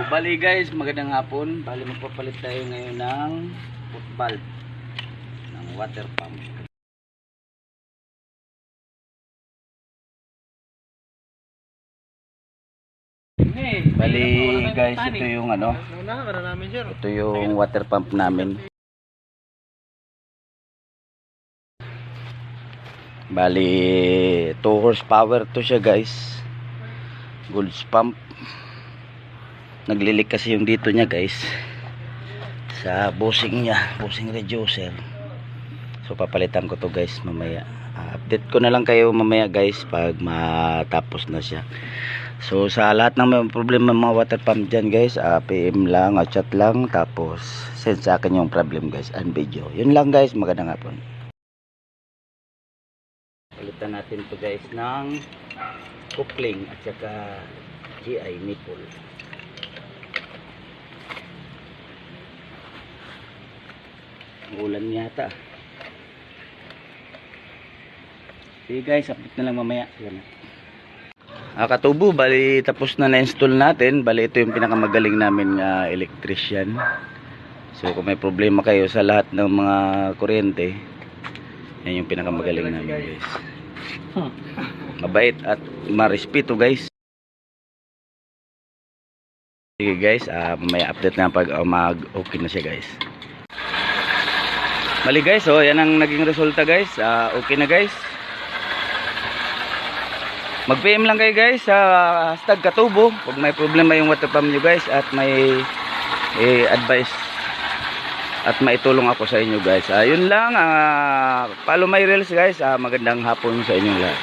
Bali guys, magandang hapon. Bali magpapalit tayo ngayon ng foot valve ng water pump. Bali guys, ito yung ito yung water pump namin. Bali 2 horsepower to siya guys. Goulds pump. Naglilik kasi yung dito niya guys sa bushing niya, bushing reducer. So papalitan ko to guys mamaya. Update ko na lang kayo mamaya guys pag matapos na siya. So sa lahat ng may problema mga water pump dyan guys, PM lang, chat lang, tapos send sa akin yung problem guys and video. Yun lang guys, magandang hapon. Palitan natin to guys ng coupling at saka GI nipple. Ulan yata. Sige guys, update na lang mamaya. Katubo, bali tapos na na-install natin. Bali ito yung pinakamagaling namin electrician. So kung may problema kayo sa lahat ng mga kuryente, yan yung pinakamagaling namin guys. Mabait at marespeto guys. Sige guys, mamaya update na pag mag-okay na siya guys. Mali guys, oh, yan ang naging resulta guys. Okay na guys. Mag-PM lang kayo guys sa hashtag Katubo pag may problema yung water pump nyo guys at may advice at maitulong ako sa inyo guys. Yun lang, follow my reels guys. Magandang hapon sa inyong lahat.